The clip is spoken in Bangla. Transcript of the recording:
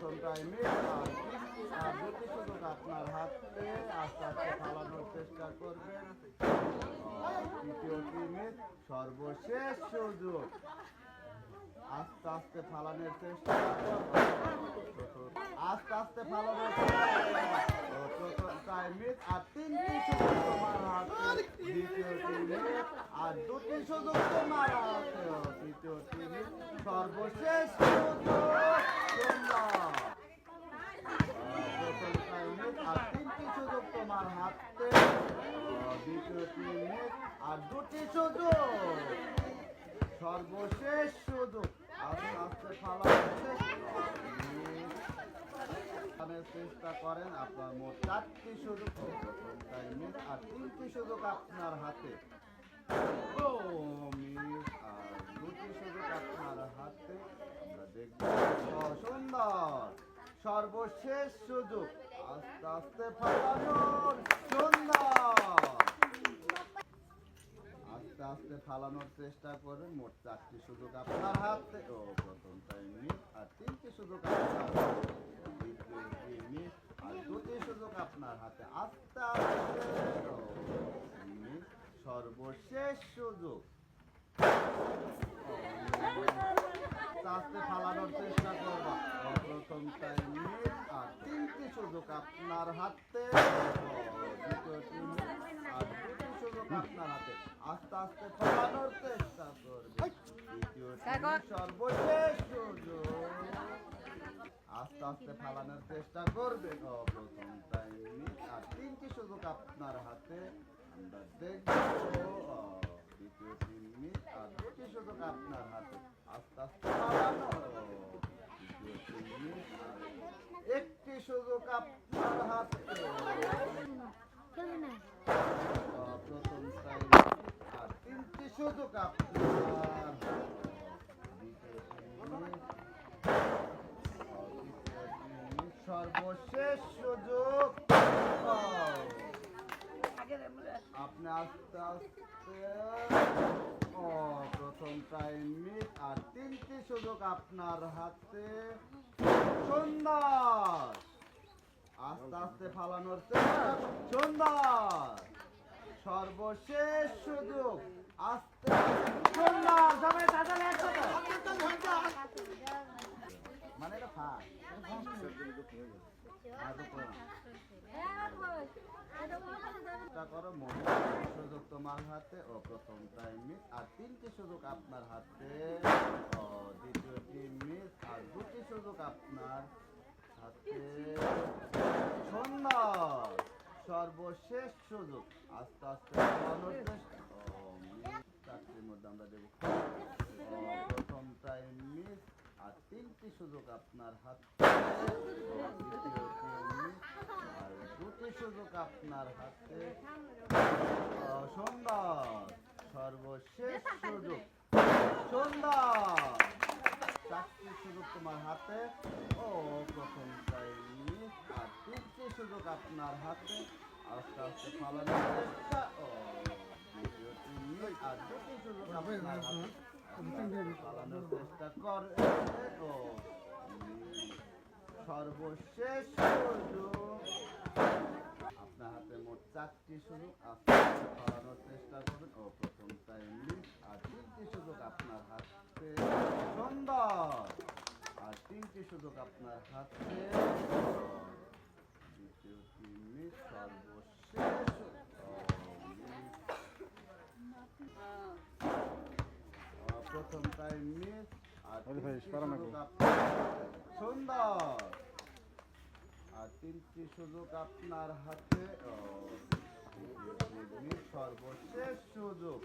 প্রথম টাইমে আর দুটি সুযোগ আপনার হাতে আস্তে আস্তে ফালানোর চেষ্টা করবেন। তৃতীয় টিমে সর্বশেষ সুযোগ আস্তে আস্তে ফালানোর চেষ্টা করবেন। আস্তে আস্তে ফালানোর প্রথম টাইমে আর তিনটি সুযোগ তোমার হাতে। দ্বিতীয় টিমে আর দুটি সুযোগ তোমার হাতে। তৃতীয় টিমে সর্বশেষ সুযোগ প্রথম টাইমে আর তিনটি সুযোগ তোমার হাতে। দ্বিতীয় টিমে আর দুটি সুযোগ সর্বশেষ সুযোগ আস্তে আস্তে ফালানোর চেষ্টা করেন। আপনার মোট চারটি সুযোগ প্রথম টাইমে আর তিনটি সুযোগ আপনার হাতে। আর দুটি সুযোগ আপনার হাতে। আমরা দেখব সুন্দর সর্বশেষ সুযোগ আস্তে আস্তে ফালানোর। সুন্দর আস্তে আস্তে ফালানোর চেষ্টা করবেন। মোট চারটি সুযোগ আপনার হাতে। প্রথম টাইমে আর তিনটি সুযোগ আপনার হাতে। দ্বিতীয় টাইমে আর দুটি সুযোগ আপনার হাতে। আস্তে আস্তে সর্বশেষ সুযোগ আস্তে ফালানোর চেষ্টা করবা। প্রথম টাইমে আর তিনটি সুযোগ আপনার হাতে। দ্বিতীয় টাইমে আর দুটি সুযোগ আপনার হাতে। আস্তে আস্তে ফালানোর চেষ্টা করবে। দ্বিতীয় টাইমে সর্বশেষ সুযোগ আস্তে আস্তে ফালানোর চেষ্টা করবে। প্রথম টাইমে আর তিনটি সুযোগ আপনার হাতে। আমরা দেখবো দ্বিতীয় টাইমে আর দুটি সুযোগ আপনার হাতে। আস্তে আস্তে ফালানো। দ্বিতীয় টাইমে একটি সুযোগ আপনার হাতে। প্রথম টাইমে আর তিনটি সুযোগ আপনার। দ্বিতীয় টাইমে সর্বশেষ সুযোগ আপনি আস্তে আস্তে প্রথম টাইমে আর তিনটি সুযোগ আপনার হাতে। সুন্দর আস্তে আস্তে ফালানোর চেষ্টা। সুন্দর সর্বশেষ সুযোগ আস্তে সুন্দর সবাই তাড়াতাড়ি একসাথে মানে এটা ফাঁক করো। মনে সুযোগ তোমার হাতে। প্রথম টাইমে আর তিনটি সুযোগ আপনার হাতে। দ্বিতীয় টিমে আর দুটি সুযোগ আপনার হাতে। সুন্দর সর্বশেষ সুযোগ আস্তে আস্তে চারটির মধ্যে আমরা দেব। প্রথম টাইমে আর তিনটি সুযোগ আপনার হাতে। দ্বিতীয় টিমে আর দুটি সুযোগ আপনার হাতে। সুন্দর সর্বশেষ সুযোগ। সুন্দর চারটি সুযোগ তোমার হাতে। প্রথম টাইমে আর তিনটি সুযোগ আপনার হাতে। আস্তে আস্তে ফালানোর চেষ্টা। দ্বিতীয় টিমে আর দুটি সুযোগ আপনার হাতে। ফালানোর চেষ্টা করে। সর্বশেষ সুযোগ আপনার হাতে। মোট চারটি সুযোগ আস্তে আস্তে ফালানোর চেষ্টা করবেন। প্রথম টাইমে আর তিনটি সুযোগ আপনার হাতে। সুন্দর আর তিনটি সুযোগ আপনার হাতে। দ্বিতীয় টিমে সর্বশেষ প্রথম টাইমে আর সুন্দর আর তিনটি সুযোগ আপনার হাতে। সর্বশেষ সুযোগ